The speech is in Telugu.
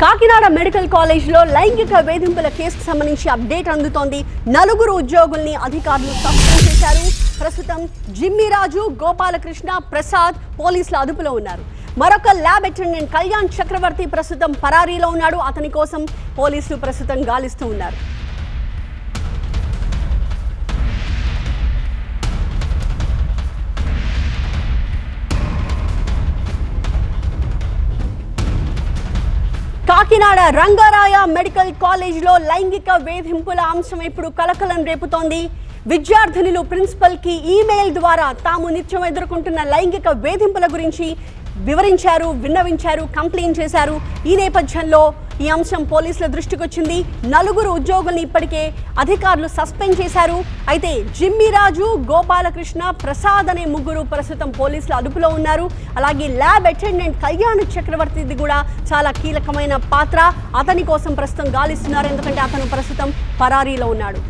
కాకినాడ మెడికల్ కాలేజ్లో లైంగిక వేధింపుల కేసుకు సంబంధించి అప్డేట్ అందుతోంది. 4 ఉద్యోగుల్ని అధికారులు సస్పెండ్ చేశారు. ప్రస్తుతం జిమ్మిరాజు, గోపాలకృష్ణ, ప్రసాద్ పోలీసుల అదుపులో ఉన్నారు. మరొక ల్యాబ్ అటెండెంట్ కళ్యాణ్ చక్రవర్తి ప్రస్తుతం పరారీలో ఉన్నాడు. అతని కోసం పోలీసులు ప్రస్తుతం గాలిస్తూ ఉన్నారు. కాకినాడ రంగారాయ మెడికల్ కాలేజ్లో లైంగిక వేధింపుల అంశం ఇప్పుడు కలకలం రేపుతోంది. విద్యార్థినులు ప్రిన్సిపల్ కి ఈమెయిల్ ద్వారా తాము నిత్యం ఎదుర్కొంటున్న లైంగిక వేధింపుల గురించి వివరించారు, విన్నవించారు, కంప్లైంట్ చేశారు. ఈ నేపథ్యంలో ఈ అంశం పోలీసుల దృష్టికి వచ్చింది. 4 ఉద్యోగుల్ని ఇప్పటికే అధికారులు సస్పెండ్ చేశారు. అయితే జిమ్మిరాజు, గోపాలకృష్ణ, ప్రసాద్ అనే 3 ప్రస్తుతం పోలీసుల అదుపులో ఉన్నారు. అలాగే ల్యాబ్ అటెండెంట్ కళ్యాణ్ చక్రవర్తిది కూడా చాలా కీలకమైన పాత్ర. అతని కోసం ప్రస్తుతం గాలిస్తున్నారు, ఎందుకంటే అతను ప్రస్తుతం పరారీలో ఉన్నాడు.